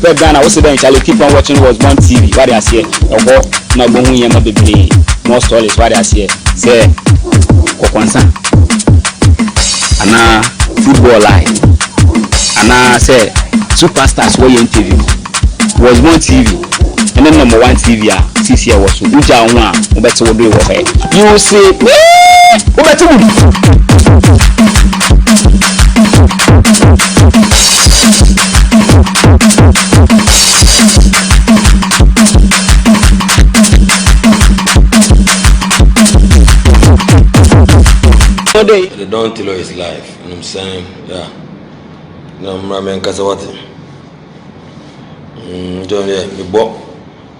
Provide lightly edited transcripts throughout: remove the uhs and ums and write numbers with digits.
But Ghana, what's the Charlie? Keep on watching was one TV. What I see, a no boom, you might be more stories. What I see, say, Kokonsan, and football live, and say, superstars were in TV. Was one TV, and then number one TV, CC was Uja one, better will do it. You will see, who better will They don't tell his life, you know what I'm saying? Yeah. No, I'm in Kasawati. Don't me bop.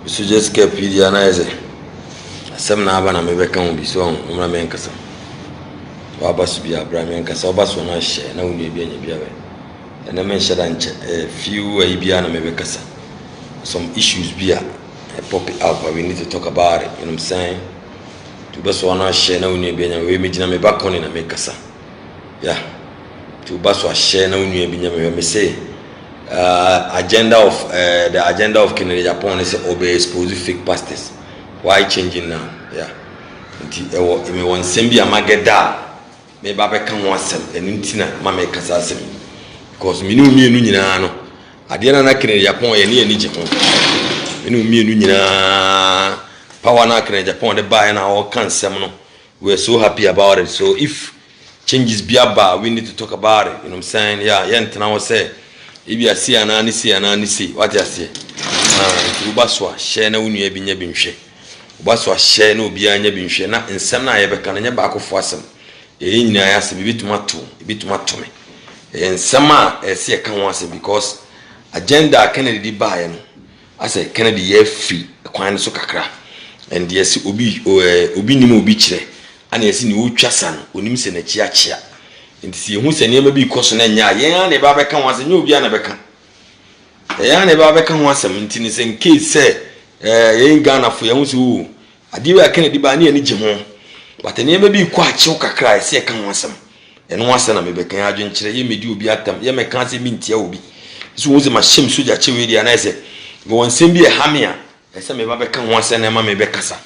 We should just keep it and I say. Some Nabana may become be so on in Kasa. Wabas be a Bramian Kasabas when I share, no may be any beer. And I mentioned a few Ibiana may be Kasa. Some issues be a pop it up, but we need to talk about it, you know what I'm saying? To bus one share no new being away, me back on in a make us. Yeah. To bus was share no new being me say. Agenda of the agenda of Kennedy Japan is obey specific pastors. Why changing now? Yeah. Until me one Sembia Mageda, me Baba can once and Intina Mame Casasem. Because me knew me Nunino. I didn't Kennedy Japan any Japan. Me knew me Nunina. Power na Kennedy Japan the buy and our cancer. We're so happy about it. So if changes be about, we need to talk about it. You know what I'm saying? Yeah, and I say. If you see an anisi, what you say? Ubaswa, share no new be nebinche. Ubaswa, share no be a nebinche, not in some I ever can never back of wassom. In I ask a bit to me. And summer, I see a can once because agenda Kennedy buy. I say Kennedy ye free, a quine soccer. And yes, Ubi Nimo Beachle, and yes, in Uchasan, Unims and a chia. And see who's a name be caution and ya, and Babacan was a new Bianabecan. A young Babacan was some maintenance and kids say, ain't Ghana for young who I do a Kennedy by any Jimon. But the name may be quite choke a cry, say, can want some. And once and I may be can adventure, you may do be at them, you may can't see me Tiobi. So was my shim suja chili and I say, go and send me a hammer, and some Babacan once and a mamma Becassa.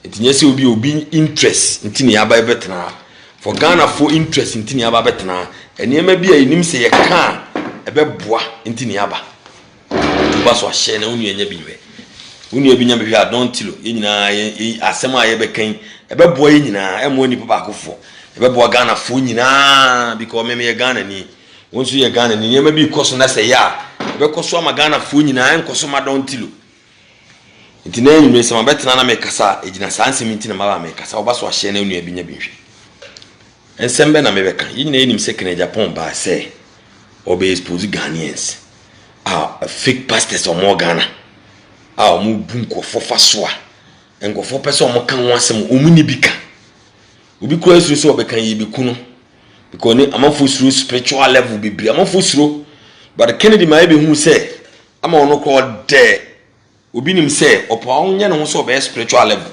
It yes will be interest in Tinia by veteran. For Ghana for interest in Tiniaba Betna, and you may be a name say a car, a bebois in Tiniaba. Bus was sharing only in your biwe. When you be a don't tell in a semi became a beboy in a money tobacco for a bebois Ghana for Nina because maybe a Ghana ni. Once you a Ghana, and you may be costing us a yard. Because some Ghana for Nina and Cosoma don't tell you. It's name you some better than make us a Sansi meeting a mama make us. Our bus was sharing only a binya. And Sembe na mebeka, you name him second Japan by say, obey suppose Ghanaians. Fake pastors or more Ghana. Move bunko for faswa. And go for person more can want some umunibika. Ubi close so bekan ye be kuno. Because I'm through spiritual level be I'm through. But the Kennedy might be who say, I'm on no call there. Ubi him say, upon yan so be spiritual level.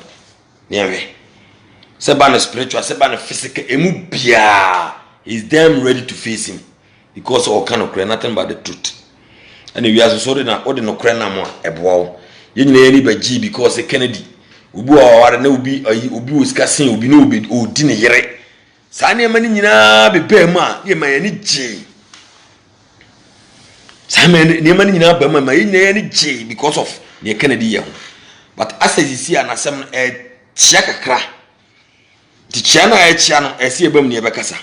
Never. Sebana spiritual, Sebana physical, Emubia is damn ready to face him because all kind of cry nothing but the truth. And if you are sorry now, all the no cry no more. Ebwa, you need by G because a Kennedy. Ubu or no be Ubu is casting, Ubi no be Udine yere. Sani manina be Bema, ye may any G. Simon, Nemanina Bema, may any G because of the Kennedy. But as you see, an assembly a check cry. The China Chiano, I see a bum near Bacassa.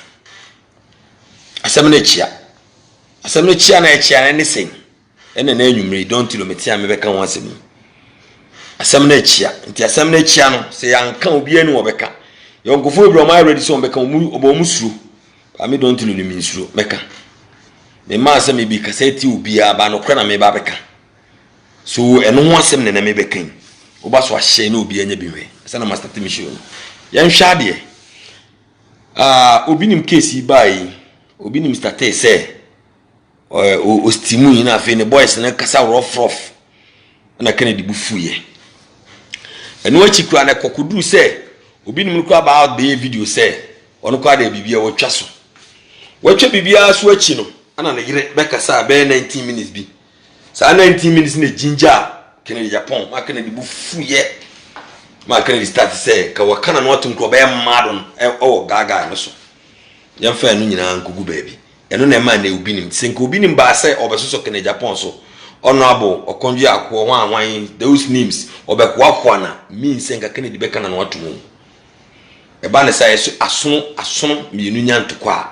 Assembly chia. Assembly Chiana Chiana anything. And an enemy don't tell me Tiam Becca once in me. Assembly chia, and the Assembly Chiano say, I can't be any Becca. Your go for my ready son become Musru. I mean, don't tell you means true, Becca. The master may be Cassette will be a banocrana me Babeca. So, and no one sem and I may be king. Obas was she no be any beway. Sana Master Timishon. Yan shade obinim case by obinim starte say o stimu ina fe ne boys na kasa rough na Kennedy bufu ye eno achikura na kokudu say obinim ko about the video say ono kwa da bibia wo twa so bibia so achi no ana na yire be kasa be 19 minutes bi Sa 19 minutes ne ginger Kennedy Japan ma Kennedy bu fuye ma Kennedy start say ka wakana no atum ko be mad on gaga no so yam fa no nyina nkugu baabi eno na ma na obi nim senka obi nim ba say obesoso Kennedy Japan so honorable okonju akwo wan those names obekwa na mean senka Kennedy be kana no atum e ba ne say asono mienu nyantokwa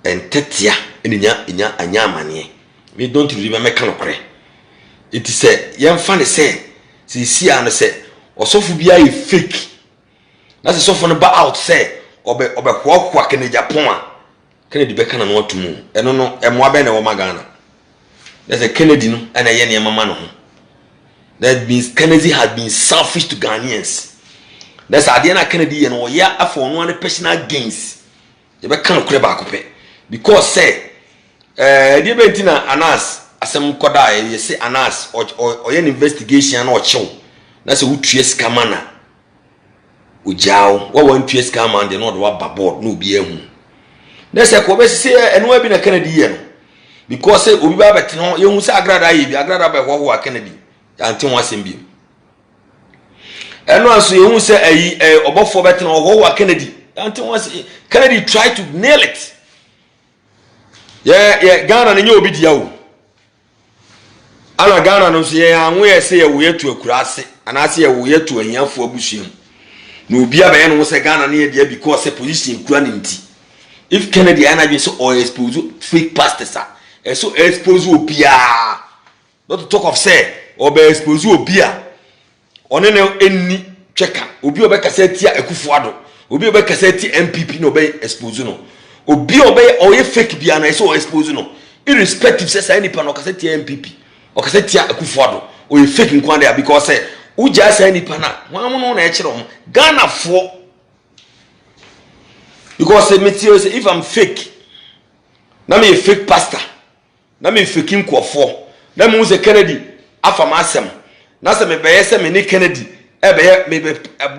entetia enya anya amane me don't remember me kan okre it is say yam fan say si an say osofu bia e fake na se sofo no ba out say obekwa Kennedy Japan a Kennedy be kana no atum eno no emoa be na wo magana there's a Kennedy no and a ye mama no that means Kennedy has been selfish to Ghanaians. That's Adriana Kennedy and Oya for one personal gains. You be kan okre ba kope because say the bentina Anas asem koda ye say Anas or an investigation or show na say utue scammer na ujao what one tue scammer and not what babord no be ehun na say ko be say eno abi na Kennedy ye no because say obi ba beteno ye hu say agrada ye bi agrada ba ho Kennedy anti ho asem bi eno aso ye hu say ayi obofo beteno ho Kennedy anti ho say Kennedy tried to nail it. Yeah, Ghana ni obi dia o. Ana Ghana no so ye anwo ye se ye wo yetu akurase, ana se ye wo yetu ahiafo abusuam. Na obi abaye no say Ghana na ye dia because say position kura ni nti. If Kennedy ana be so or expose fake pastors are, so expose obia. Not to talk of say or be expose obia. One na enni tweka. Obi obeka say tia Akufo-Addo. Obi obeka say tia MPP no be expose no. Obi obey or ye fake bia na so expose no irrespective say any pan okase tia MPP okase tia Akufo-Addo or ye fake nkwan there because say uja say any pan na wan no na e kire om Ghana fo because say metio say if I'm fake na me fake pastor na me fake nkofo na me say Kennedy afam asem na say me be say me ni Kennedy e be me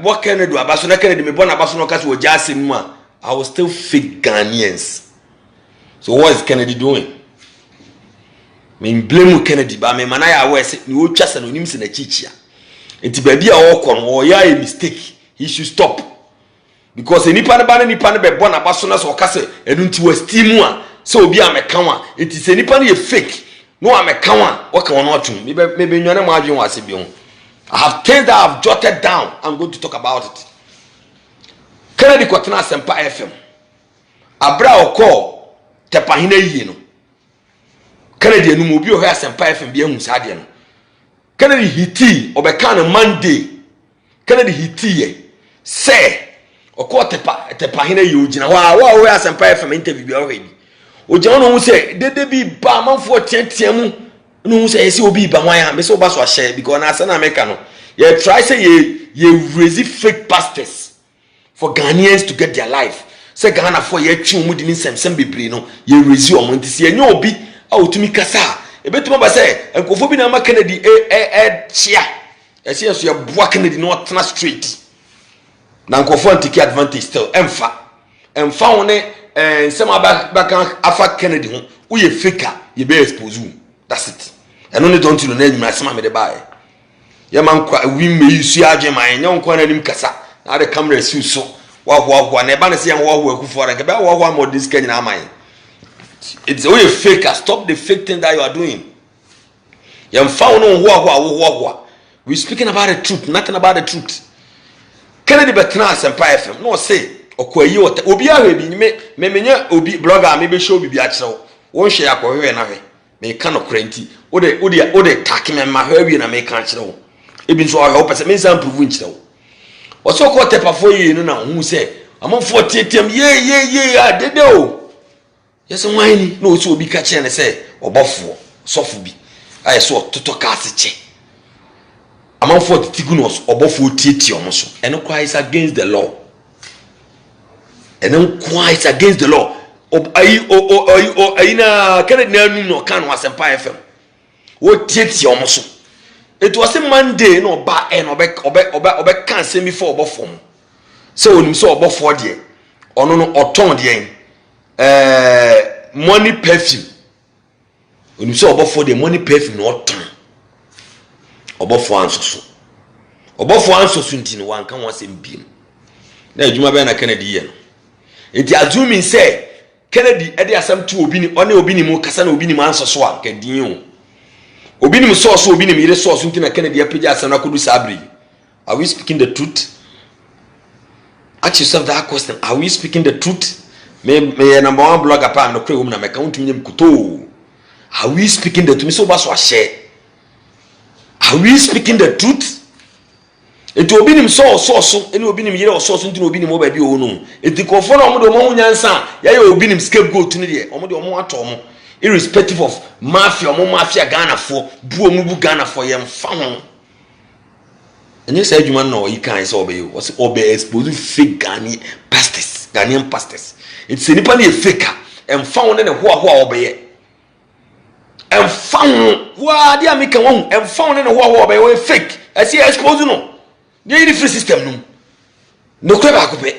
bo Kennedy abaso na Kennedy me bo na abaso no kase o ja asem mu a I will still fake Ghanaians. So what is Kennedy doing? Me blame Kennedy, but me manaya aware say ni o chasa no nim se na chichia. Enti baby a okon o ya a mistake. He should stop. Because enipa ne ba ne nipa ne be born abaso na so kase enu nti wa steam a se obi a meka wa. Enti se nipa ne ye fake. No a meka wa, o ka wono atum. Me be nwane mo adwen wase bi ho. I have things that I have jotted down. I'm going to talk about it. Kennedy kwatena Sempa FM abra okọ tepahina yiye no Kennedy enu obi ohia Sempa FM bia hu sade no Kennedy hiti obeka na Monday Kennedy hiti ye say okọ tepahina yiye ogina wa ohia Sempa FM interview bia ohia bi ogina no hu say dede bi ba manfo tiantia mu no hu say ese obi ba wan ya me say oba so share because na asa na America no ye try say ye raise fake pastors for Ghanaians to get their life. Say Ghana for ye twi mu di ni semsem bebre no ye rezi omo nti se enye obi a otumi kasa ebetuma ba say enkofo bi na ma Kennedy chia ese yeso ye boa Kennedy no tena straight na enkofo antiki advantage still emfa woni nsem abaka afa Kennedy ho wo ye faker ye be expose you. That's it. Eno ne don't you know na nyuma asema me de bae ye man kwa wi me yisu adwe man nya nkwa na nim kasa na the camera is so wa na ba na se yan wa Akufo-Addo nke ba wa mo this Kenya na amai. It's all a fake. Stop the fake thing that you are doing. You found no we speaking about the truth, nothing about the truth. Kennedy betna Sempa FM no say okwayi obi ahwe bi me menya obi blogger me be show bi akere wo hwe akọhwe na hwe me ka no krenti o de take me ma hwe wi na me ka akere wo ebi nso ahwe opese me san prove nkire wo oso ko tepa fo yi no na hu say amafo tietiem ye adede o yes wine no so obi ka kire ne say obofo sofo bi ayeso toto ka aseche amafo titigunos obofo tietie omo so eno kwa is against the law quite against the law. Na Kennedy na nu no kan Asempa FM. Wo tieti omoso. It was a Monday no ba no obe kan se mi for obofom. Se onim so obofo de. Ono no oton de money perfume. Onim so obofo de money perfume no oton. Obofo ansoso. Obofo ansoso ntino wanka wonsem biem. Na adwuma be na Kennedy ye no. Enti azumi say Kennedy e de asam tu obi ni one obi ni mu kasa na obi ni mu ansoso a kadin o. Obi ni mu source obi ni mu yire source ntina Kennedy apija asam na kodu sabri. Are we speaking the truth? Ask yourself that question. Are we speaking the truth? Me number one blogger pa no kre wo na me ka untumi nyem kuto. Are we speaking the truth? So ba so share. Are we speaking the truth? Eti obi nim so eni obi nim yire so nti obi nim oba bi o no. Eti kofo na omo de omo nyansa ya ya obi nim scapegoat ni de omo de omo ato omo irrespective of mafia Ghana for bu omu bu Ghana for yem fa ho. Enye say adwuma no yi kan say obe yo was obe expose fake Ghanaian pastors. It's nipa na faker em fa ho ne ho obe ye. Em fa ho wa dia me kan ho em fa ho ne ho obe ye fake. Esi expose no. Dey the free system no kre ba ko pe.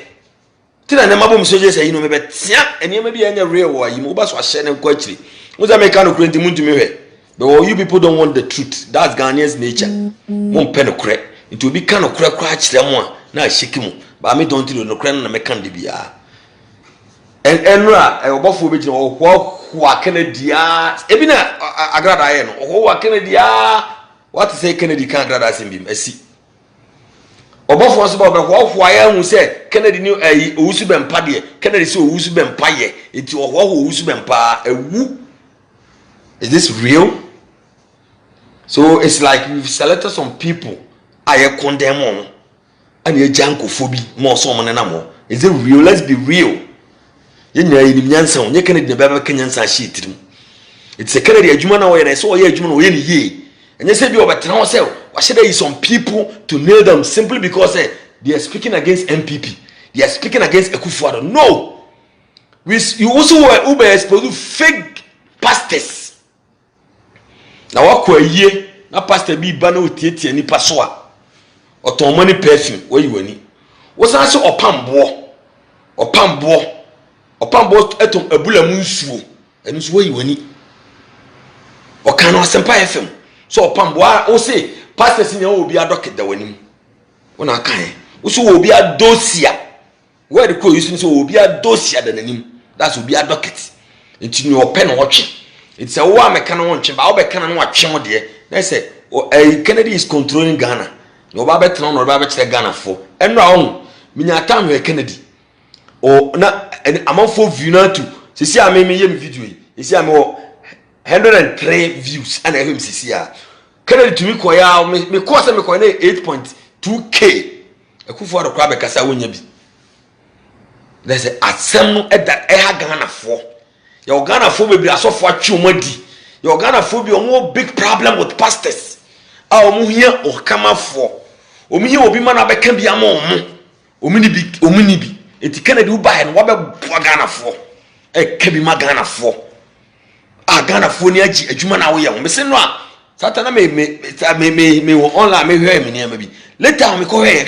Tina na mabom soje say no me betia enema bi anya real wo yi mo ba so ahye ne ko akiri. Mo za me kan no kre nti muntu me hwe. But you people don't want the truth. That's Ghanaians nature. Mo pe no kre. It will be kind of crack mo na shiki mu ba me don't know no kra na me kan de bia enra e obofo be jina ohwa Kennedy e bi na agrada ye no ohwa Kennedy what to say Kennedy kan agrada simbim asi obofo so ba ohwa ya hu say Kennedy ni owusu bempa de Kennedy say owusu bempa ye enti ohwa owusu bempa ewu. Is this real? So it's like we've selected some people I condemn on and a jankophobia more so man mo. Is it real? Let's be real. You know, in Yanson, you can never Kenyan sheet. It's a Kennedy Jumana way, and I saw a Juman way ye. And you said you over town yourself. Why should there is some people to nail them simply because they are speaking against MPP? They are speaking against Akufo-Addo. No, you also were Uber exposed to fake pastors. Now, what were ye? Na pastor be bano tietie ni pasoa. Oton money perfume where you ani. Wo san se opambo eton abula mu nsuo. Enu so where you ani. O kan o sempa FM. So opambo o say pastor senior obi adoke da wanim. Wo na kan. Wo so obi adosia. Where the call you say obi adosia da nanim. That's obi adoket. Nti ni open o twe. It's a wa meka no wonche ba wo be kana no atwe mo de. Na say Kennedy is controlling Ghana. No ba betra no ba betre Ghana for. Enra on minya time we Kennedy. O na amafo view na to. Sisi a me yem video yi. Sisi a me 103 views and him sisi a. Kennedy to me koya me course me koya 8.2k. Akufo-Addo kwa be kasa wonya bi. There's a asem no e da e ha Ghana for. Your Ghana for be asofo atwe omadi. Your Ghana for be a big problem with pastors. Omu here or come out for. Omu here obi man abeka bia ma omu. Omuni bi. Enti Kennedy u ba no wa be Ghana for. Kebi ma Ghana for. Ghana for ni agi adwuma na wo ye. Me se no a satana me wo online me hwe me ne ma bi. Later me ko hwe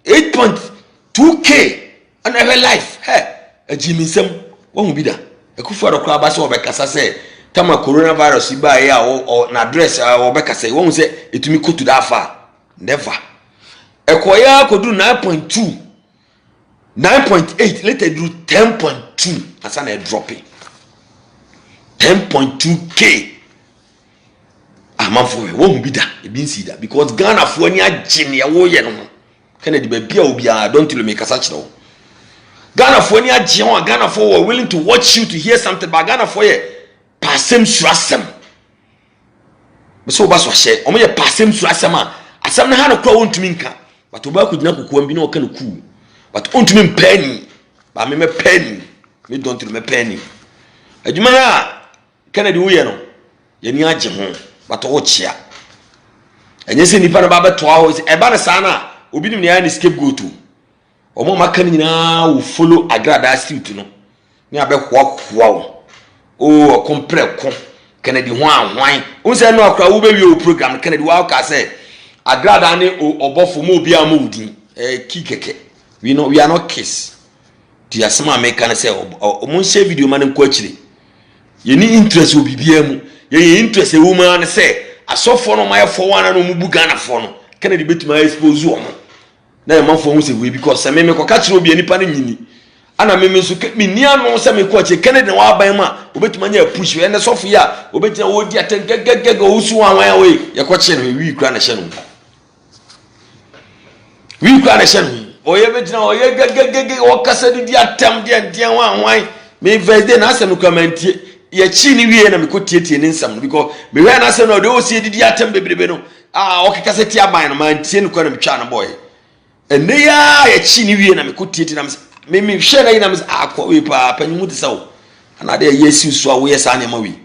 8.2k and I life. Agi mi nsem wo hu bi da. Akufo-Addo kwa ba se obekasa se tama coronavirus iba ya o na address obekasa won say etumi kotu da fa never ekoya kodu 9.2 9.8 later do 10.2 asa na dropping 10.2k amafo won bi da e bi nsi da because Ghana fo ani agene ya wo ye no Kennedy ba bia obi a don't tell me kasa kire wo Ghana fo ani agene ho Ghana fo were willing to watch you to hear something but Ghana fo ye pasem surasem me so ba so hye o me ye pasem surasem a asem na ha no kwa wontumi nka but oba ku gina kokoam bi na o ka no ku but ontumi mpani ba me penny me don't me penny adwuma na Kennedy wo ye no ye ni age ho but o chia enye se nipa na ba beto aho e ba na sa na obi nim ne ya ni scapegoat o mo maka ni na wo follow agrada suit no ni abehwa o compreko Kennedy ho anwan o se no akra wo be wi o program Kennedy wa ka say agrada ni obofo mo obi amudi kikeke we are not kiss ti asema make can say o mo share video man nko akire Yeni interest will be BM. Ye interest a woman say, I saw for my for one and Mubugana for. Can I debate my expose woman? Now, my phone was away because I may make a catch will be any panini. And I may so keep me near no semi quache, Kennedy and Wabama, Obet Mania push you and the Sophia, Obet would get go so away. Your question we cry a shannon. We cry a shannon. Or you bet now, or Cassady, the attempt, dear one, why may then ask them to comment. Ye chini we na me kotieti in some because me when I say no they see the attempt baby no okay cassette aban man tie no kwa na me twa na boy ene ya ye chini we na me kotieti na me hwe na ina me akwa we pa panyimu de sawo ana de ye si so awo ye sa na ma we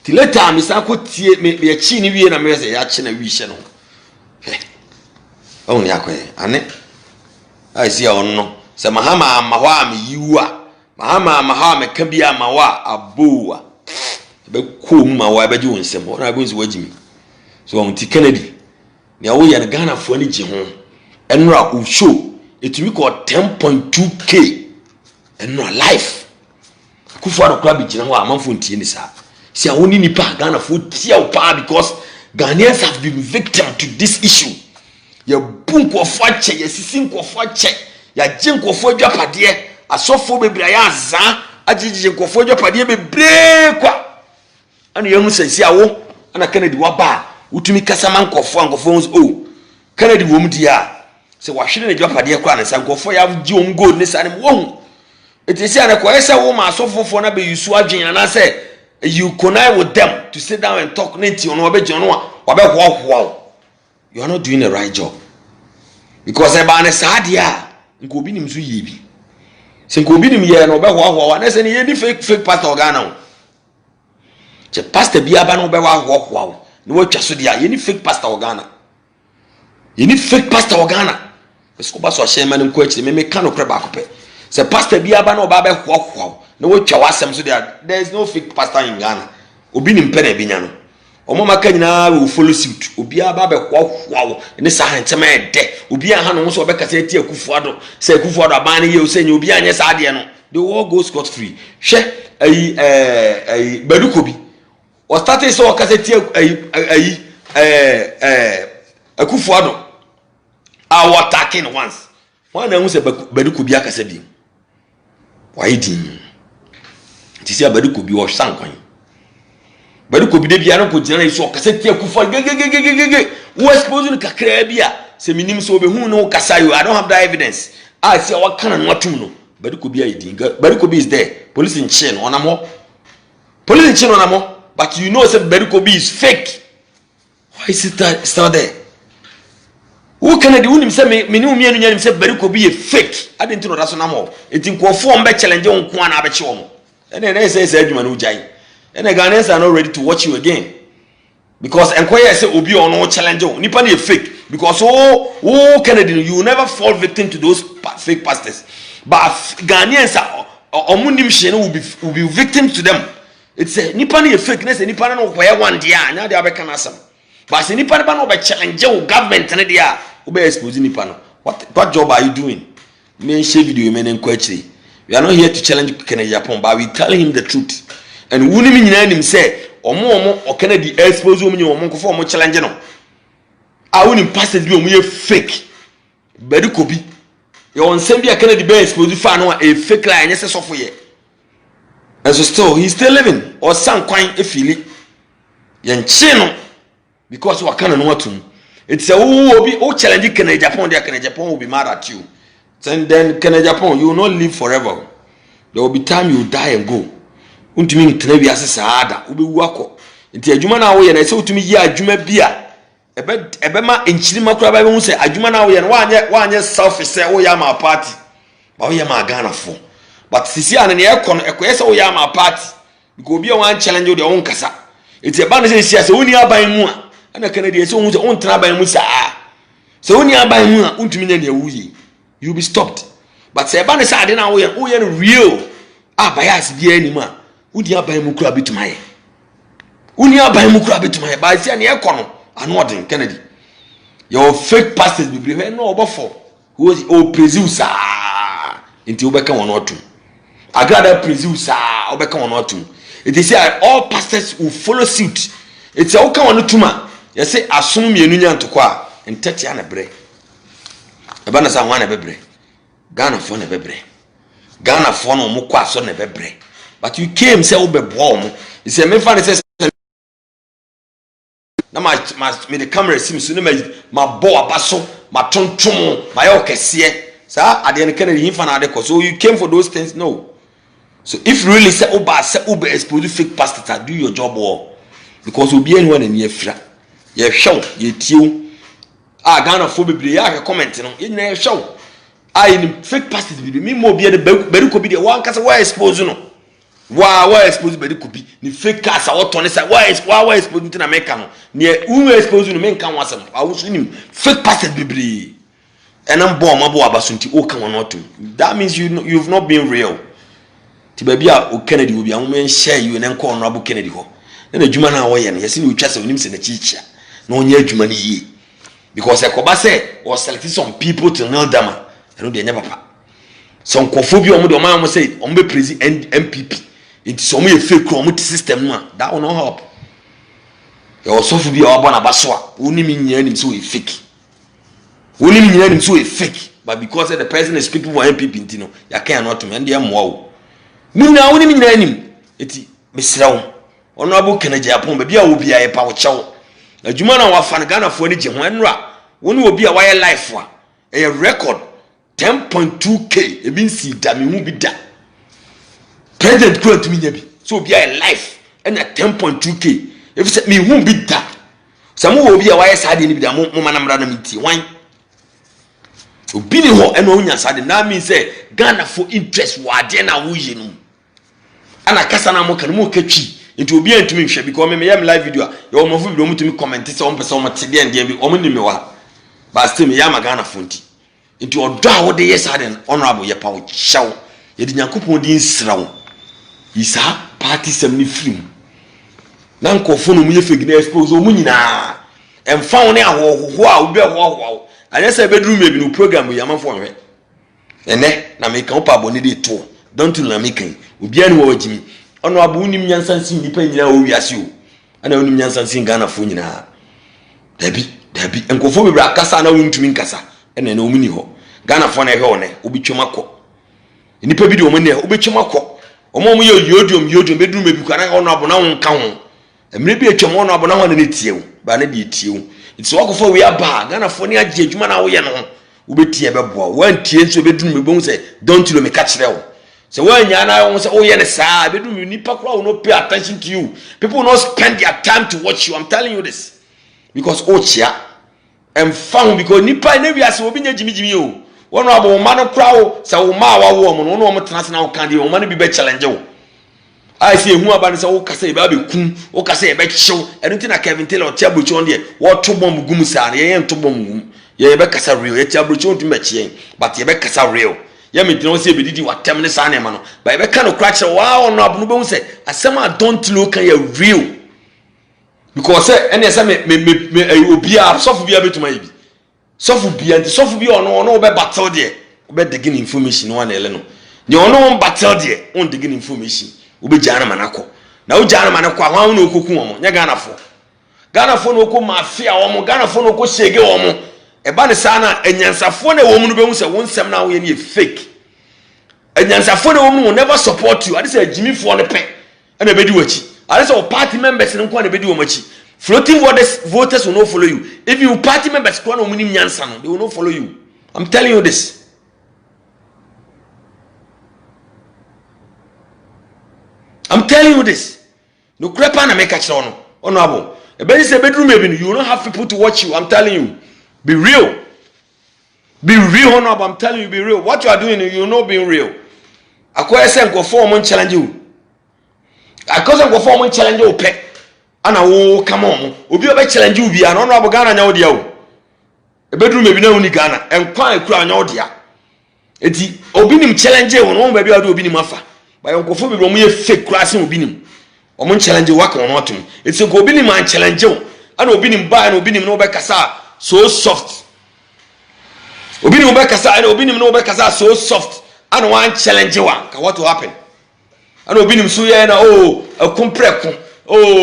ti later me sa kotie me ye chini we na me say ya chi na we hye no oh ni akwa ane ai si on no se mahama mahwa me yiwa mahama me ka bia mawa aboa be kom mawa be je wonsem ona be nso wagimi so on ti Kennedy ne awo ya Ghana fo ani je ho enra o show etumi ko 10.2k enra life akufo adokra bi gina ho amanfo ntie ni sa si awo ni nipa Ghana fo tia o pa because Ghanaians have been victim to this issue ya bunko fo ache ya sisinko fo ache ya jinko fo adwapade asofo bebre ya za agigije nkofo adwapade bebre kwa ana yehu sensi awo ana Kennedy waba utumi kasama nkofo oh Kennedy wo mdia se wahwere na adwapade kwa na sankofo ya gi om gold ne sane wo etisi ana kwa esa wo ma asofo na be yusu adwen na say you connive with them to sit down and talk nti ono obe jono wa be hoho you are not doing the right job because eba na sadia nko obi nim so yebi se nko obi nim ye no be hoho na se ne ye ni fake pastor Ghana che pastor bia ba no be hoho ni wo twa so dia ye ni fake pastor Ghana ye ni fake pastor Ghana esko ba so shema nko akire me ka no kre ba kope se pastor bia ba no ba be hoho na wo twa wasem so dia there is no fake pastor in Ghana obi nim pe na binya no omo maka nyina we follow suit obi aba be hoho ni sa hantema e de obi aha no so be kasa ti akufuado se akufuado aban ne ye o se nya obi anya sa de no the war goes scot free hwe ayi badukobi o started so kasa ti ayi akufuado a what attacking once one na hu se badukobi akasa bi why din ti se badukobi o sankwan badukobi de bia no ko jina so kasa ti akufuado gegegegege wo expose no kakra bia se minim so obehu no kasa you I don't have that evidence I say what kind of watum no badukobi ayidin badukobi is there police in chain onamo police in chain onamo but you know say badukobi is fake why is it still there who Kennedy unim say me ni umienu nya nim say badukobi is fake I didn't know that so namo etin ko fo mbe challenge nko ana abeche omo ene say adwuma no ujai ene Ghanaians are not ready to watch you again because enquire say obi ono challenge nipa na fake because Kennedy you never fall victim to those fake pastors but Ghanaians omunim shene will be victim to them it's a nipa na fake na say nipa na no koye one dia nya dia be kan asam but say nipa na no be challenge government na dia we be expose nipa no what job are you doing me share video me nko akiri we are not here to challenge Kennedy Japan but we tell him the truth and wunim nyina nim say omo Kennedy expose omo nyi omo nkofo omo challenge no awunim pastors bi omo ye fake badukobi ye on send bi Kennedy be expose fa no a fake line yes so for ye and so still he's still living or san kwan efili ye nchi no because wa kana no atum it's a obi o challenge Kennedy Japan there Kennedy Japan will be mad at you then Kennedy Japan you will not live forever there will be time you die and go untumi ntena wi asesa ada obewu akọ nti adwuma na wo ye na se utumi yi adwuma bia ebe ma enchiri makura ba hu se adwuma na wo ye na wanye selfish se wo ya ma party ba wo ya ma Ghana fo but sisi ane ne ekọ se wo ya ma party because obi wan challenge wo de won kasa enti eba na se sia se woni aban mu a ana Kennedy se hu se won tena aban mu sa se woni aban mu a untumi nya ne awuyi you be stopped but se eba na se ade na wo ye real bias bia ni ma udi aban mu kura bitumaye uni aban mu kura bitumaye ba sia ne ekono anodin Kennedy your fake pastors be brave no obofo who was o presume inti obeka won otum agrada presume obeka won otum It is say all pastors will follow suit. It's a okay one tuma. You say assume me nunya to kwa and 30 na bre. Eba sa wan na bebre. Ghana for na bebre. Ghana for no mo kwa so na bebre. But you came say obebo mo. You say me fa say na me the camera sim so na ma bo abaso ma tontom ma yo kese. Sa ade ne kana hin fa na ade ko. So you came for those things? No. So if you really say Uber expose fake pastors, do your job well. Because we'll be anyone in your fra. Your show, your tew. Ghana for be ya comment in your show. In fake pastors be me more be the better could be the one cast why expose no. Why expose better could be the fake cast or Tony said why exposing to American near who expose you men can was I was in him fake pastors be and I'm born my boy abasunti o kan not to. That means you've not been real. Ti baby a Kennedy will be a woman share you and then call Honorable Kennedy ho. Then the Juma na woyen, yes, you trust him in the teacher. No near Juma ye. Because a Kobase was selecting some people to kneel down. I know they never pa. Some cophobia on the man say, on the president MPP. It's some fake chromatic system. That will not help. Your sophobia or Bonabaswa, only mean him so fake. Only mean him so fake. But because the president is speaking for MPP, you know, you cannot amend them wow. Muna woni mi nanim eti mesrawo Honorable Kennedy Apon ba bia obi a yepa wo chewo adwuma na wafa na Ghana fo ni je ho enra woni obi a why life a record 10.2k e bin si da me hu bi da president grant mi nya bi so obi a life and 10.2k if say me hu bi da samu obi a why sade ni bi da mo manamra na miti wan obi ni ho eno onya sade na mean say Ghana for interest wa de na wo ye no ana kasa na mo kan mo katwi nti obi antumi hwe because me yam live video ya o mo fu video mo tumi comment say on person mo tede en de bi o mo ni me wa but still me yam Ghana fonti nti odo a wo de yes aden honorable ye pa wo chaw ye di Nyankopon di nsrawo isa party sem ni film na nkofo no mu ye fake na expose o mu nyina emfa wo ne ahoho a obi ahoho anya say bedroom me bi no program ya manfo hwe ene na me kan pa boni de to don't na me kan obi ani wo wajimi ono abu nim nyansansi nipa nyina wo wiase o ana onim nyansansi Ghana fo nyina dabi enkofo be bra kasa na wontumi nkasa ene na omuni ho Ghana fo na hwe one obi twemako nipa bi de omune obi twemako omo ye yodium bedroom be bi kwa na ono abu na won ka ho emre bi atwem ono abu na ho na netiew ba na bi etiew iti wakofo we aba Ghana fo ne agye adwuma na wo ye no ubetie beboa wantie nso bedum mebom say don't you me catch rewo say wanya na won say oh ye ne saa bedum nipa kura will not pay attention to you. People will not spend their time to watch you. I'm telling you this because ochia em found because nipa na wiase obi nya jimi o wono abo ma no kura o say wo ma wa wo mo no no mo tena na wo kan de wo ma no bi be challenge wo I see ehu aba ne say wo kasa e ba be kun wo kasa e be chew enu na Kevin Taylor tia bochi on de wo to bom gum sa na ye to bom gum ye be kasa real ye tia bochi on to mechi but ye be kasa real ye me dino say be didi watem ne sa na ma no but ye be kan okra kire wow no abu no be hu say asema don't look at you real because say ene say me obi a sofu bia betuma yi bi sofu bia nti sofu bia ono be battle de be digging information one ele no de ono battle de on digging information ube jana manako na u jana manako ahwa no okoku omo nya Ghana fo no okko mafia omo Ghana fo no okko shege omo e ba ne sana enyansafo na wo mu no be hu se won sem na wo ye ne fake enyansafo na wo mu never support you ade say Jimmy fo ne pe na be di wachi ade say party members ne nko na be di wo machi floating voters will not follow you if you party members ko na wo mu nim nyansa no they will not follow you. I'm telling you this. I'm telling you this. No crepa na make catch on. Honorable. A baby say bedroom maybe you don't have people to watch you. I'm telling you. Be real. Be real, honorable. I'm telling you, be real. What you are doing, you're not being real. I call yourself go form challenge you. I call yourself go form challenge you pet. And I come on. Obi obe challenge you be an honorable Ghana nya odia o. A bedroom maybe na uni Ghana. And kwa nya odia. Eti obi nim challenge you no baby ado obi nim afa. By Uncle Phoebe, when we fake classing will be him. Or one challenge work on autumn. It's a go be man challenge you. And will be him by and will be him no back so soft. Will be no back and will be him no back so soft. And one challenge you. What will happen? ana obi nim so ye na kompreko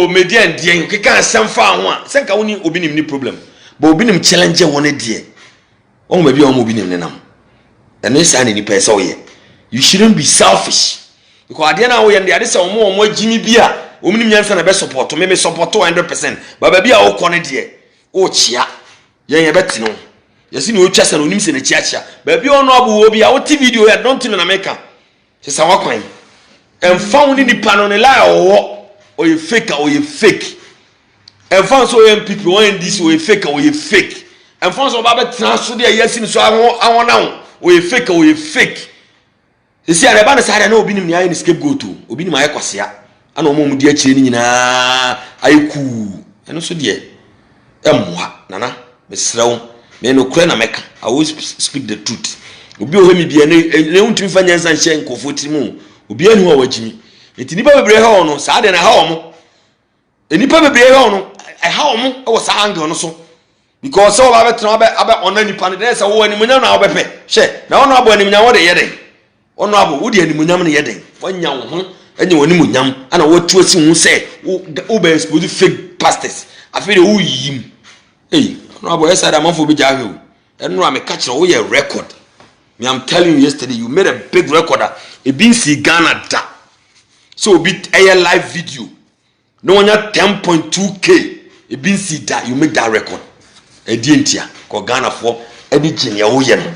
median dien ke kan sem fa ho a senka woni obi nim ni problem but obi nim challenge won de on ma bi on obi nim ne nam and this and ni person ye you shouldn't be selfish because ade na wo ye de ade se omo agimi bia omi nim nyansa na be support me support 100% ba bia wo kɔ ne de o chia ye beti no yesi ni o twa se no nim se na chia ba bia ono abu wo bia wo ti video ya don't know na make se sa wa kwan and found ni pano ne lie or you fake or you fake and found so MPP when this or you fake or you fake and found so baba transfer there yes in so awon now or you fake or you fake you see areba na sare na obi nim ni ayi ni scapegoat obi nim ayi kwasea ana omo mu di akire ni nyina ayi ku eno so de emwa nana mesrew me no kure na meka I always speak the truth obi o hemi bia ne untimi fanya nsan hye nkofo timu obi anu wa wagimi enti nipa bebre ha ono saa de na ha omo nipa bebre ha ono ha omo e wo saa angle no so because so ba betra abe ona nipa ne dey say wo animunya na obepe hye na ono abo animunya wo de yeden ono abo wo de animunya ne yeden wanya wo ho enye wo animunya ana wo tu asi hu say wo be expose fake pastors afiri wo yim ono abo yesa da manfo bi jahe o eno am catch wo ye record me I'm telling you yesterday you made a big record e bin si Ghana da so bit a live video no one 10.2k e bin si da you make that record e di entia ko Ghana for e di gene wo ye no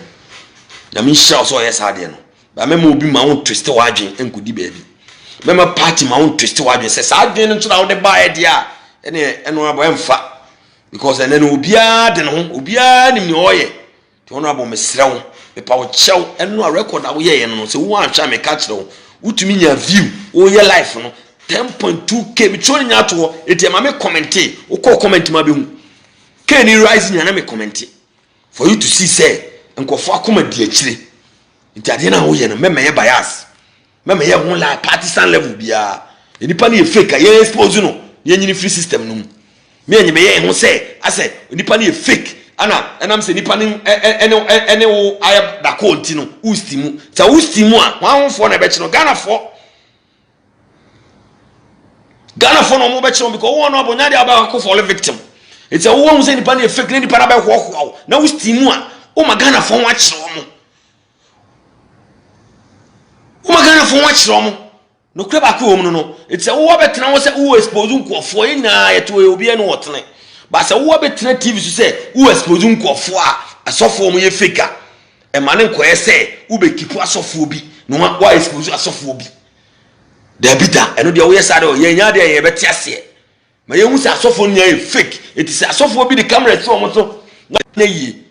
na me sha so yes ade no ba me mo bi ma won twist wadwen enkudi baabi me ma party ma won twist wadwen se sa adwen no tuna wo de ba e dia eno abo emfa because ene no obia de no obia nim ni oye ti ono abo mesrew me pa wo chew eno a record a wo ye no se wo anhwa me ka kire wo utumi nya view wo ye life no 10.2k me chori nya to eti ma me comment wo ko comment ma be hu k ni rise nya na me comment for you to see say nkofo akoma di akire enti ade na wo ye no me ye bias me ye ho la partisan level bia enipa na ye fake ye expose no ye nyini free system no me enye me ye ho say ase enipa na ye fake ana enam se nipa ni ene wo aya da konti no ustimu ta ustimu a wanfo na be chi no Ghana fo no mo be chi no because wo no abonya de aba ko fall victim it's a wo se nipa ni fake nipa na be ho na ustimu a o ma Ghana fo wa chi mo no kure ba ko wo no it's a wo be tena wo se wo expose nkofo ina ye to obi ene wo tene ba se wo betena TV so say wo expose nkofo a asofo mo ye fake e ma ne nkoye say wo be kipu asofo bi no wa expose asofo bi da bita eno de wo ye sade o ye nya de ye beti ase ma ye hu se asofo nya ye fake eti se asofo bi de camera so mo so na yi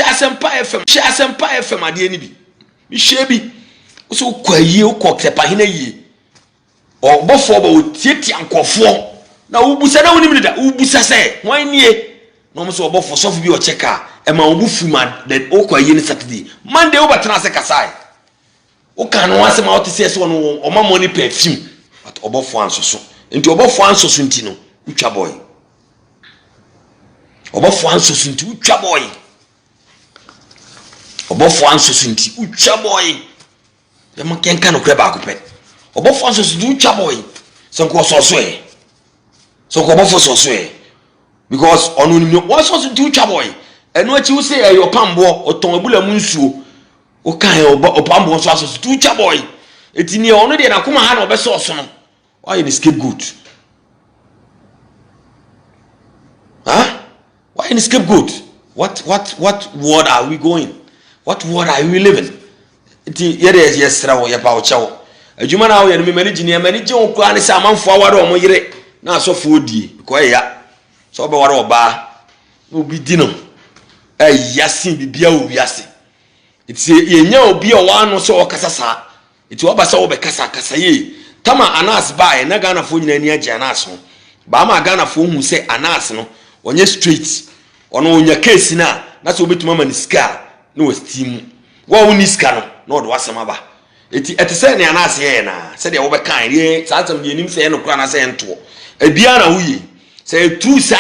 Asempa FM ade ni bi mi hye bi so kwayi o koksepa hina yi o bofo ba o tietia nkofo na ubusa na woni da ubusa se wan nie no mo so obofo sofu bi o cheka e ma obufu ma de o kwayi ni Saturday Monday o batena se kasai o kan no ase ma o te se so no o ma money perfume but obofo ansoso enti obofo ansoso enti no utwa boy obofo ansoso enti utwa boy obofo ansoso enti utwa boy ya ma kenka no kre ba akopɛ obofo ansoso enti utwa boy so ko so e so ko bofo so e because onu ni one so enti utwa boy eno achi wo say your pambo oton abula mu nsuo o kan opambo so asoso enti utwa boy eti ni ono de na kuma ha na obeso so no why in scapegoat why in scapegoat what world are we going? What world are we living? Iti yere yesra wo ye pa wo chewo adwuma na wo ye no me mani gine mani gye wo kwa ne sa manfo aware o mo yire na asofo odie ko ya so be ware oba obi di no yasin bibia wo wiase iti ye nya obi o wa no so o kasa sa iti wo ba sa wo be kasa ye tama anas ba na Ghana fo nyina ni agye anas no ba ma Ghana fo hu se anas no onye straight ono onya case na so obetuma maniska no was team wa woni ska no no do wasama ba eti etese ne ana ase ye na se de wo be kan ye sansam ye nim se ye no kura na se ento ebia na wuye se true sa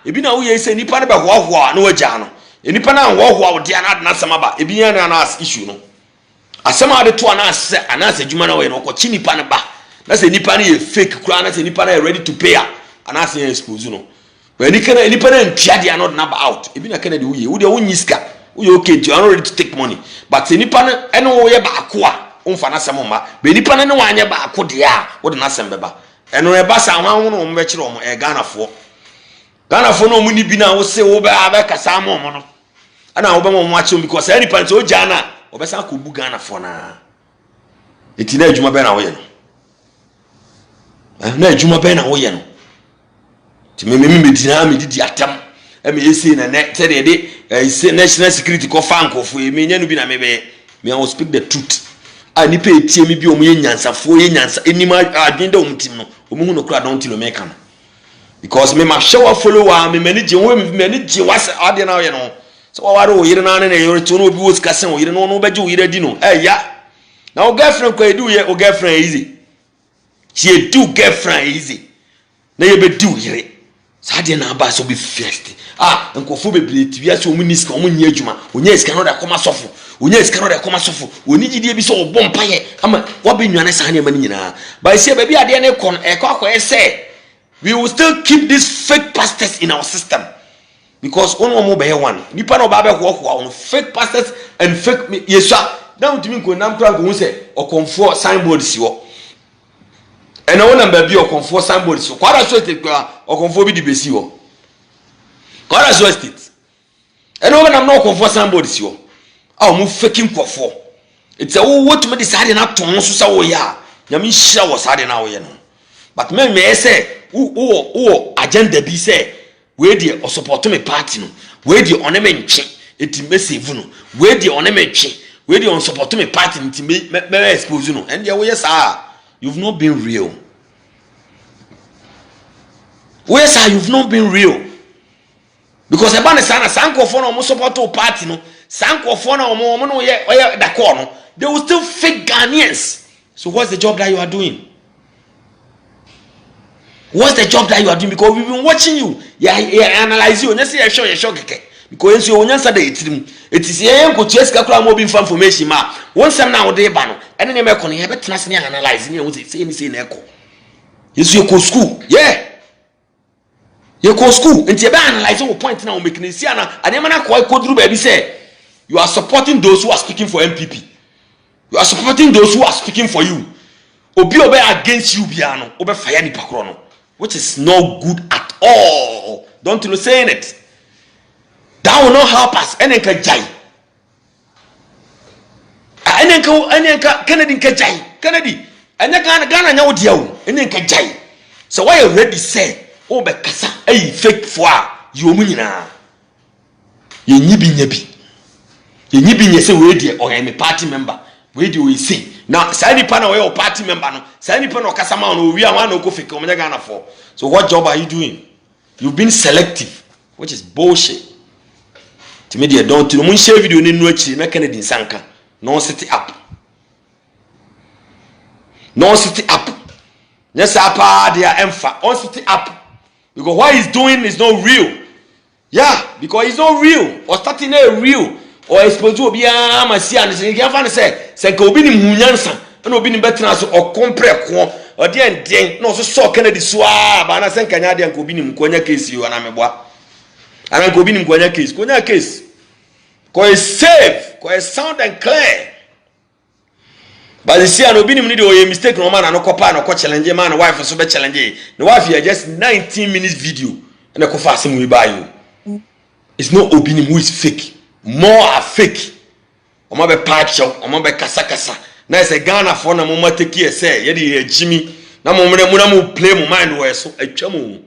ebi na wuye se nipa ne be hoahoa na wagya no nipa na hoahoa wo dia na sama ba ebia na ana issue no asama de to ana ase adwuma na we no ko chi nipa ne ba na say nipa na ye fake kura na say nipa na ready to pay and I say expose no but nipa na ntwa dia no na out ebi na kana de wo de wo nyiska wo ye okay you are not ready to take money but say nipa na ene wo ye ba ako a umfa na sem ma be nipa na ne wanye ba ako de a wo de na sem beba eno e ba sa hwan no mo be kire mo e Ghana fo no mu ni bi na wo se wo ba kasa mo no ana wo ba mo ache because any pan so jana wo be san ko bu Ghana fo na eti na adwuma be na wo ye no na adwuma be na wo ye no ti me medina me didi atam e me yesi na ne se de say national security ko fan ko fo e me nya no bi na me be me I will speak the truth ani pe etie me bi o mo ye nyansa fo ye nyansa enima adwenda o mtim no o mo hu no kura don ti lo me kan because me ma show follower me mani je wo me mani je was ade na ye no so ware o yire na na ye to no obi wo sika sen o yire no beje o yire di no ya na o girlfriend ko edu ye o girlfriend easy she do girlfriend easy na ye be do yire sa ade na ba so be first nkofo bebre tibia so omuni sika omunye adwuma onye sika no da koma sofo onye sika no da koma sofo oni gidie bi so obọ mpaye ama wa be nwane sa ne mani nyina ba se ba bi ade ne kon ekwa say we will still keep these fake pastors in our system because one more be one nipa no ba be ho fake pastors and fake yesha down to me ko nam kra ko say okonfo signboard si wo and na wona ba bi okonfo signboard si kwara so te kwa okonfo bi di besi wo kwara so state and na wona no okonfo signboard si wo mu faking kwofo it's a what me decide na ton so sa wo ya nyame hira wo sade na wo ye no but me say who agenda bi say we dey o support me party no we dey on me ntwe etime save no we dey on me ntwe we dey on support me party ntime me expose no and there we yes you've not been real you've not been real because e ba ne sana sankofo no mo support o party no sankofo no mo no ye da call no they will still fake Ghanaians. So what's the job that you are doing? What's the job that you are doing? Because we've been watching you. Yeah, analyze you. Let's say you're sure. Because you answer the it is here go to escapula more information ma. Once I'm now dey ban. And then you make on here bet na analyze you say na eko. Yes you go school. Yeah. You go school. And you be analyze your point now make na see na adema na ko kodru baby say you are supporting those who are speaking for MPP. You are supporting those who are speaking for you. Obi obe against you biano. Obe fire ni pakro no. Which is not good at all. Don't you know saying it? That will not help us. Enenka jai. Enenka Kennedy jai. Kennedy. Enenka Ghana nya odi awu. Enenka jai. So why you ready say o be kasa fake for you mu nyina. Ye nyibi. Ye nyibi nye say we dey o me party member. We dey we say now, Sani Pana or party member, no, Sani Pana or Casama, we are one of Kofi Ghana for. So, what job are you doing? You've been selective, which is bullshit. To me, don't you know, share video in Nuchi, na Kennedy Sanka, no city up. No city up. Yes, apa, they are empha, on city up. Because what he's doing is not real. Yeah, because it's not real, or starting a real. Or expose to be a masia and say, obi ni munyansa, and obi ni better or compare or the no so Kennedy swab, and I send Canadian Kobini Mkonya case you and Ameboa. And I'm Kobini Mkonya case. Because safe, because sound and clear. But you see, an obini need a mistake no man and no copa no challenge man, wife or so challenge. The wife here just 19 minutes video and a cofasim will buy you. It's no obini who is fake. More are fake. Omo be pipe shop, omo be kasa. Na say Ghana for na mo take here say, ye dey Jimmy. Na mo mu play mo mind we so atwam.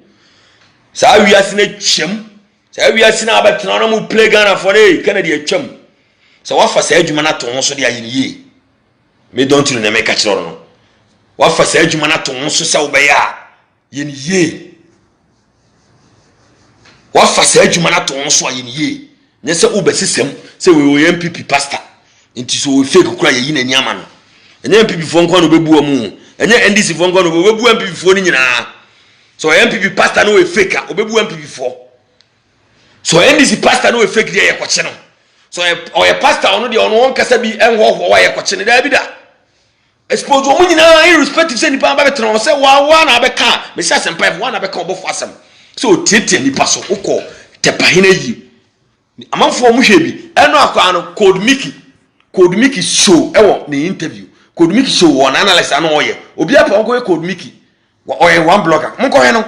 Sa wi ase na twam. Sa wi ase na abetena na mo play Ghana for dey Kennedy atwam. So what for say adwuma na to ho so dey aye. Me don't you na make catch no. What for say adwuma na to ho so say obeya. Ye ni ye. What for say adwuma na to ho so aye ni ye. Nyese ube system say we MPP pastor nti so we fake kura ye na niama no enye MPP fo nkwa no bebu amu enye NDC fo nkwa no bebu MPP fo ni nyina so MPP pastor no we fake a obebu MPP fo so NDC pastor no we fake dey yakwache no so o ye pastor ono dey ono won kasa bi enho ho wa yakwache ne da bi da expose wo nyina irrespective say nipa ba betra say wa na abeka me say asempa wa na abeka obofo asem so tietie nipa so ukọ tepahina yi amanfo mu hwe bi eno akwa no Code Mickey show ewo ni interview Code Mickey show won analysis anu oye obi apa onko Code Mickey oye one blogger monko he no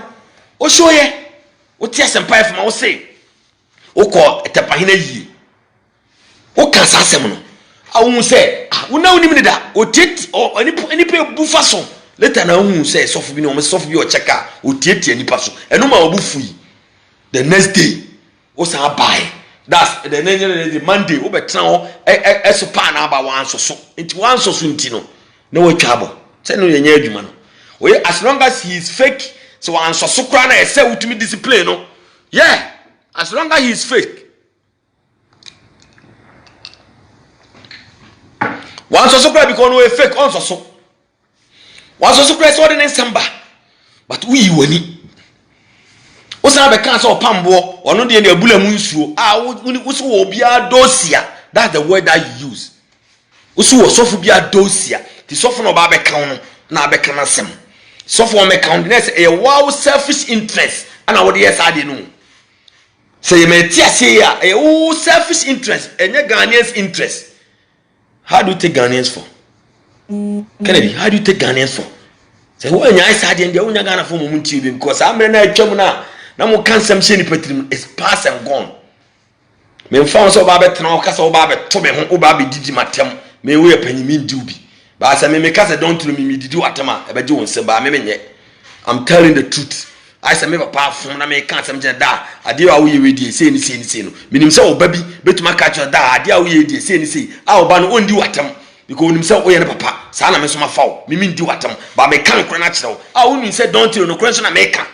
o show ye o tie asempa ef ma o say ukọ tepahina yi o kan sa asem no awun say una unim ni da o tit ani pe bufa so later na hu say sofu bi no me sofu bi o checka o tietie nipa so eno ma obufu yi the next day o sa buy that's the Monday o betra ho so pa na aba wan so nti wan so nti no na wa twabo say no yenya adwuma no o as long as he is fake so wan so kra na say utumi discipline no yeah as long as he is fake wan so kra because no fake on so wan so kra so ordinary samba but we wani osa be kan so pambo ono de na abula mu nsuo usu wo bia dosia that's the word that you use usu wo sofu bia dosia ti sofu no ba be kan no na be kan asem sofu o me kan na say wow selfish interest ana wo de yes ade no say me ti ase ya selfish interest enye Ghanaians interest. How do you take Ghanaians for? Kennedy, how do you take Ghanaians for? Say wo nya ase ade ndia wo nya Ghana for mo munti bi because amre na atwam na mo kan sam she ni patrim is past and gone. Me found so ba betena o kasa o ba beto be ho o ba be didi matem me we panyimi ndi ubi ba say me kasa don't tell me didi watema e be je won se ba me menye. I'm telling the truth. I say me papa fun na me kan sam je da ade a wo ye we die say ni no minim say o ba bi betuma ka cho da ade a wo ye die say ni a o ba no ondi watem because onim say o ye ne papa sa na me so ma fawo me ndi watem ba me kan kro na kire a wo ni say don't tell no kro so na me kan.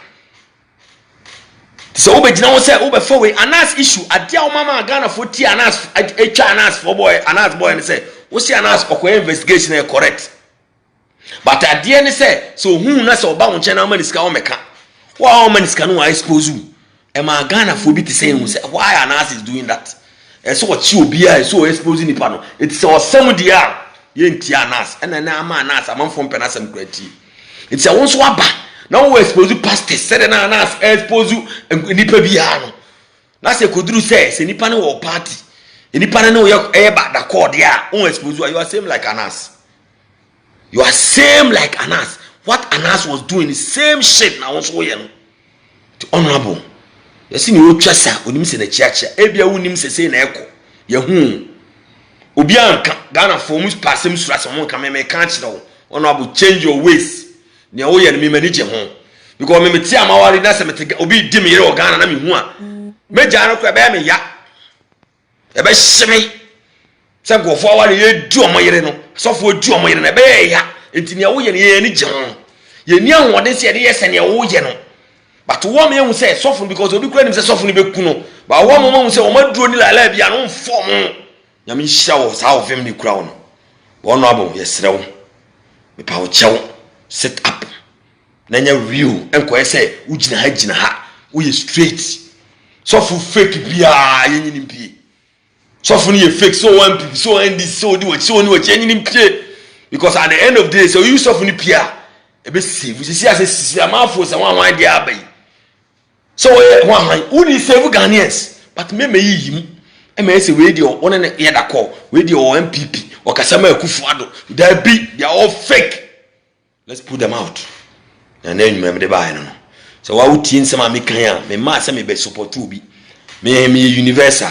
So we jina say we for we anas issue adia o mama Ghana for ti anas echa anas for boy anas boy and say we see anas okwa investigation e correct but adia ni say so hu na say oba won na maniska o meka wa o maniska no I expose you e ma Ghana for bi ti say why anas is doing that e so what chi obi a so expose ni pa no it is o sem dia ye nti anas e na ama anas amanfo mpe na sem krati it say won so aba now we expose pastors said na anas expose nipa bia no na se koduru say nipa na wo party nipa na wo e ba da code ya on expose you are same like anas you are same like anas what anas was doing the same shit na won so ye no honorable yesi ni o twasa onim se na chiacha e bia wonim se sei na eko ye hu obi anka Ghana for mu passem sura se mo kan me kan kire wo honorable change your ways ne o ye no me manage ho because me ti amawari na se me obi di me yere o Ghana na me hu a meja no kra be me ya e be hye se go fo awari ye di o mo yere no so fo di o mo yere na be ya enti ne o ye ne ye ni je ho ye ni anwode se ye se ne o ye no but wo me hu se so fo because obi kra nim se so fo ni be ku no ba wo mo hu se o ma duro ni la bia no fo mo nyame hya wo sa wo fem ni kra wo no wo no abo ye srewo me pa wo chewo sit up nanya real enko say ugina ha we straight so for fake bia yenyini mpie so for no fake so one people so end this so di what so ni what yenyini mpie because at the end of the day so you so for ni pia e be save you see as sisi amafo say wan dia abai so wan uni save Ghanaians but me yiyim e me say we dey on na ye da call we dey o MPP o kasama Akufo-Addo da bi they are all fake. Let's put them out. And then remember the buy no. So why would teen some me can me ma say me be support to be. Me universal.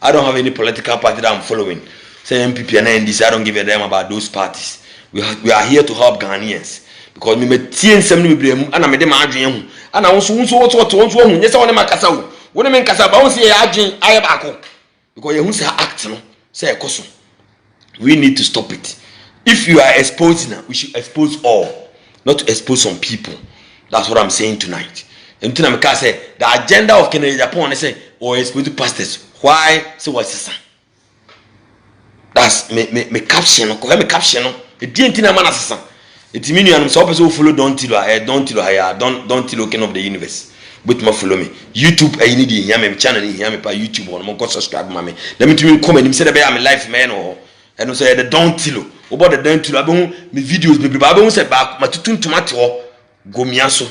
I don't have any political party that I'm following. Say MPP and NDC, I don't give a damn about those parties. We are here to help Ghanaians. Because me teen some me blame and I made them adwin. And I want to yes I want them kasa wo. When me kasa ba won say adwin aye baako. Because you say act no. Say ekoso. We need to stop it. If you are exposing, we should expose all, not to expose some people. That's what I'm saying tonight. And then I say the agenda of Kennedy Japan is say or expose pastors. Why? So what's this? That's me caption. Me caption. It didn't na man assassin. It means you are some person who follow don't till king of the universe. But ma follow me. YouTube I need you me channel here me pa YouTube on mo go subscribe me. Let me to me comment. Me say the be am life man or and say the don't till. obo the dan tilo abehun me videos bebre abehun se ba matutun tomato go miaso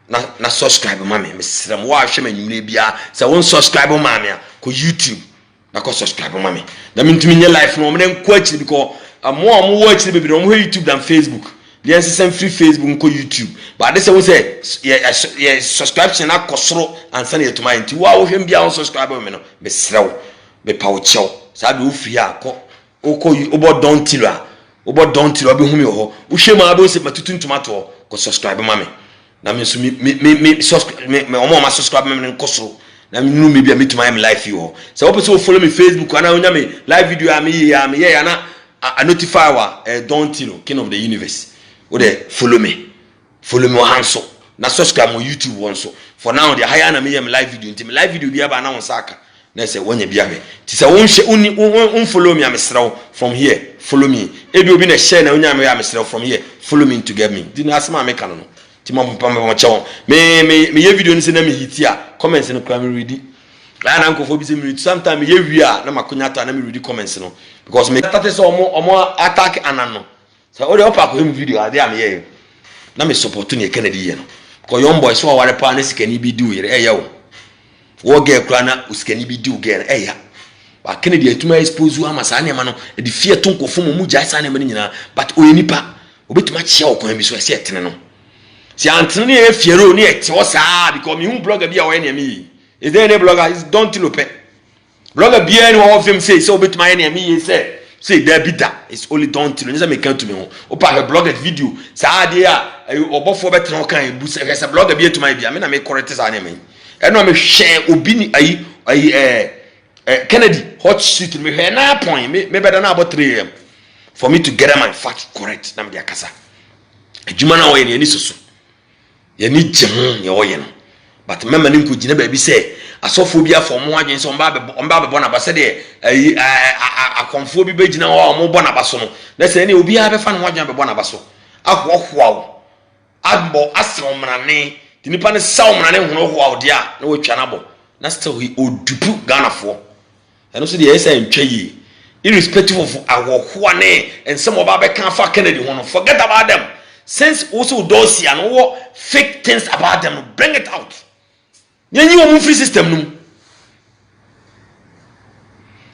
na subscribe ma me mesrem wa hwe manyumre bia se won subscribe ma me ko YouTube na ko subscribe ma me na mintumi nye life no me nko akiri because amo wo akiri bebre no YouTube than Facebook there is some free Facebook ko YouTube but they say we say yeah subscription na kosoro ansa na yetuma nti wa wo hwem bia on subscribe me no mesrew me pawo chew sa be wo free akọ oko obo don tilo be hu me ho wo hwe ma be se matutun tomato ko subscribe ma me na me so me subscribe me omo ma subscribe me nkosoro na me nu me bia metuma am live yo so wo person follow me Facebook ana onya me live video am ye na a notify wa don tilo king of the universe o de follow me hanso na subscribe on YouTube onso for now the higher na me live video nti me live video bia ba na won saka na say wonya bia me ti say won follow me am sraw from here follow me e bi obi na share na wonya me am sraw from here follow me to get me di na asma me kan no ti mo pam me chewo me ye video ni say na me hitia comments no kwa me read na nkofo bi say me read sometimes ye wi a na makonya ta na me read comments no because me tata say omo attack anano so o de opa ko him video ade am ye na me support ni Kennedy ye no ko young boy so ware pa na sikani bi do yere eya wo ge kra na usikani bi do ge eya ba Kennedy atuma expose ama sa ne ma no de fie to nkofo mu gya sa ne ma nyina but o yenipa obetuma chia okwan bi so ese etene no si antene ne e fiero ne ete wo sa because me hu blogger bi a wo ne me is there any blogger is don't lope blogger bi any wo film say so obetuma ne me say there be that it's only don't tilo nza make to me ho opa he blogger video sa ade a obofo betena kan e bu se blogger bi etuma bi a me na me correct sa ne me eno me share obi ni ayi Kennedy hot sheet me he na point me better na about 3 am for me to get my fact correct na me dia kasa adwuma na wo ye ni susu ye ni gem ye wo ye no but mema ni nkogina ba bi se asofo bi afọ mo adwen so mba be bona ba se de akonfo bi begina ho mo bona ba so no na se ne obi a be fa no adwen be bona ba so ahohoawo agbo asromrane ti nipa ne sawmrane hono hoawo dia na wo twa na bo na still he odupu Ghana eno so de yesa ntwa yi irrespective of ahohoa ne ensem oba be kan fa Kennedy hono forget about them since also those here no fake things about them bring it out yenyi wo free system num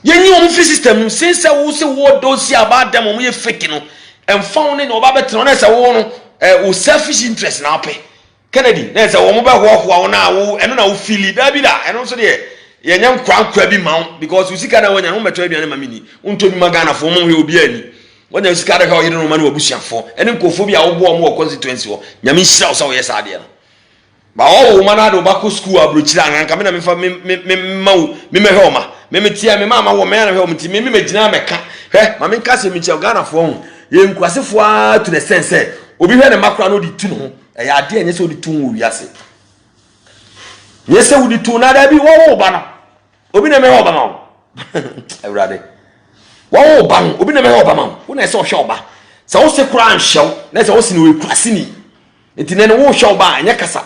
yenyi wo free system num since wo se wo those here about them wo ye fake no emfa ne no oba betre no se wo no wo selfish interest na pe Kennedy na se wo mo be hoahoa wo na wo eno na wo feel da bi da eno so de yenya nkwa bi ma because you sika na wonya no meto aduane ma mini unto bi magana fo mo hwe obi ani wonya sika da ka oyire no ma na wabusuafo ene nkofo bi a wo bo mo constituency wo nyame hira wo sa wo yes ade no ba wo mana do ba ko school abrochira anka me na me fa me mawo me hwe oma me tia me mama wo me na hwe oma ti me gina meka hwe ma me nka se me chia Ghana fo ho ye nkwasefo a to the sense obi hwe ne makra no di tu no e ya ade enye se odi tu wo wiase yese odi tu na da bi wo ba no obi na me hwe oba ma ewrade wo ba no obi na me hwe oba ma wo na se hwe oba se wo se kura anhyew na se wo se no we kurase ni enti ne wo hwe oba anya kasa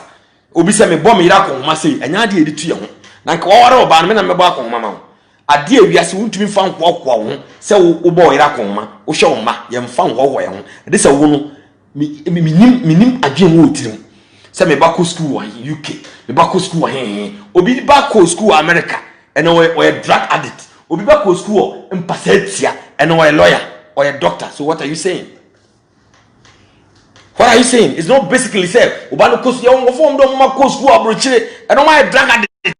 obi se me bom yira ko ma sei anya de edi tu ye ho na nka wo ware oba no me na me bo akon ma ade awiase wontumi fa nko akwa ho se wo bo yira ko ma wo hwe wo ma ye mfa nko ho ye ho de se wo no minim adwen wo tirim se me ba ko school wa UK me ba ko school wa obi ba ko school America ene we drug addict obi ba ko school mpasatia ene we lawyer or a doctor. So what are you saying? What are you saying? It's not basically said ubano kosu ya wongo form do ma kosu ku abrochire eno ma drug addict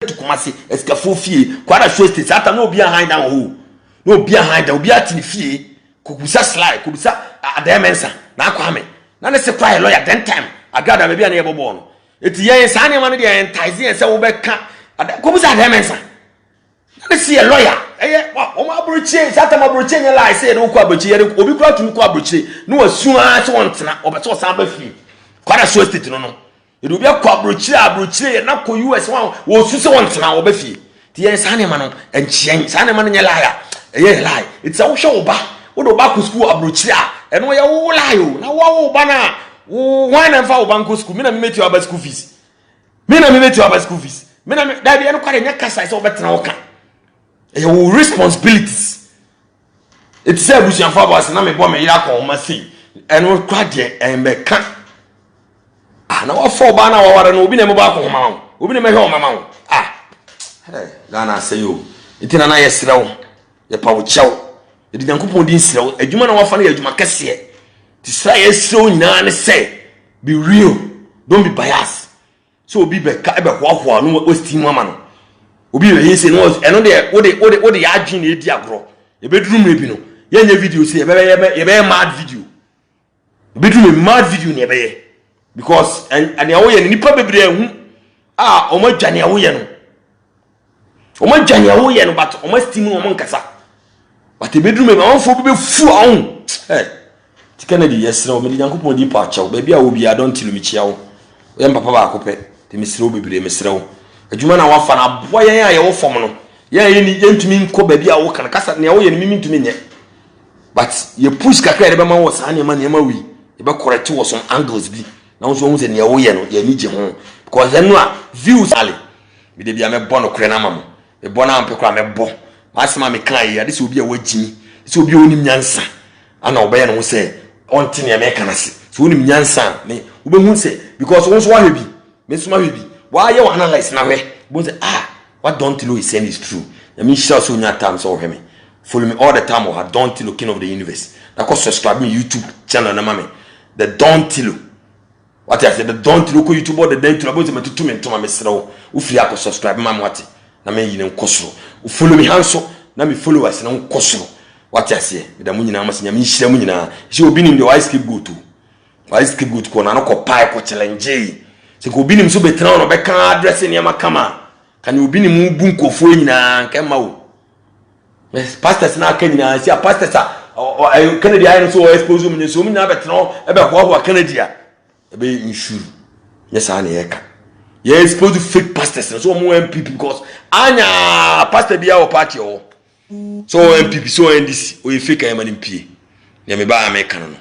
to Kumasi escafo fie kwara show state ata no obi ahan dan ho no obi ahan dan obi atini fie kokusa slide kokusa ademensa na akwame na ne se kwai lawyer den time agada be bia na yebobo no eti yen sa ne ma no de entice yen se wo be ka kokusa ademensa na se lawyer o ma abrochie sata ma abrochie nya lie say no ko abrochie obi kura tun ko abrochie no wasu a se wontena obeto o san ba fi kwara show state no edu bia kwa abrochire na ko US wo su se wontena wo ba fi ti yen sa ne ma no enchien sa ne ma no nya lie eye lie it's a wo hwe oba wo do ba ko school abrochire a eno ye wo lie o na wo ba na wo wan fa wo banko school me na me meti wa ba school fees me na da bia no kwara nya kasa se wo betena wo ka your responsibilities It is a bushing for us, and I'm a woman, Yako, Massy, and we'll crack it and make cut. I know 4 banner or an Ubin Mobile Mount, Ubin Home Mount. Ah, hey, Lana say you. It in an eye slow, the power chow. It didn't coupon this slow, a human of funny as you cassia. To say so, none say, be real, don't be biased. So be back, walk one, was team woman. Obi we say no eno de wo de adwin na edi agro e bedrum ebi no ye nya video say ye be mad video bedrum mad video na ye be because and ya wo ye nipa bebre hu o ma dwane ya wo ye no o ma dwane ya wo ye no but o ma steam o ma nkasa but e bedrum e ma fo be fu ahun eh tikana di yesra o me di yankopon di pa chawo ba bia wo bia don tilu mi chia wo ye papa ba akopɛ te mi sira wo bebre mi sira wo adwuma na wafa na boy yan aye wo fom no yan ni yentumi nko ba bia wo kan kasa ne wo ye ni mintumi nye but ye push kakra de be ma wo sa ne ma wi e be correct wo some angles bi na wo so hu se ne wo ye no ye ni je ho because then no views ale bi de bia me bo no kure na ma mo e bo na ampe kura me bo masema me kan ye ade se obi a wagimi se obi onim nyansa ana obaye no se onti ne me kan ase so onim nyansa me wo be hu se because wo so wa hebi me so ma hebi why you analyze na we say what don't you know is saying is true. I mean share so many times so me follow me all the time or don't you king of the universe na ko subscribe me YouTube channel na mama the don't you what I said the don't you ko YouTube or the don't you about me to me to my mesro u free ako subscribe mama what na me yin nkosoro u follow me hanso na me followers na nkosoro what I say me da munyina amasenya me hira munyina she obi nim the wise keep go to wise keep go to ko na no ko pai ko challenge se ko binim so betra no be kan address ne ma kama kan obi ni mu bu nkofo nyina nka ma wo pastors na aka nyina si pastors Kennedy ayi so expose mu so mu nyina betra e be ho Kennedy a e be insure yes ana ye ka ye expose fake pastors so mu MPP because anya pastor bia o party o so MPP so NDC o ye fake ayi ma mpie ne me ba America no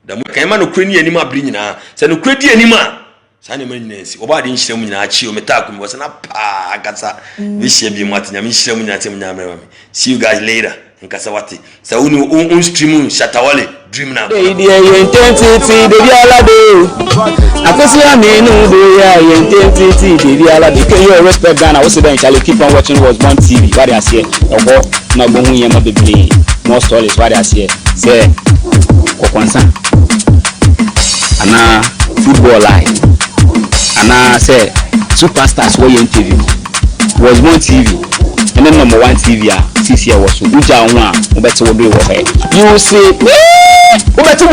da mu kan ma no kura ni ani ma bri nyina se no kura di ani ma sane manyinensi oba de nhyira mu nyina achi o metaku mi wasana pa akasa we share bi matnya mi nhyira mu nyina tem nyamre ma me see you guys later nkasa wate sa unu on stream Shatawale dream now dey dey intensity dey bi alade akosi aminu dey ya intensity dey bi alade can you respect Ghana we say then shall keep on watching was one TV what they say ogo na gbo hu yema bebre more stories what they say kokwansa ana football live and I say superstars were in TV was one TV and then number 1 TV this year was uja one better will do it you see better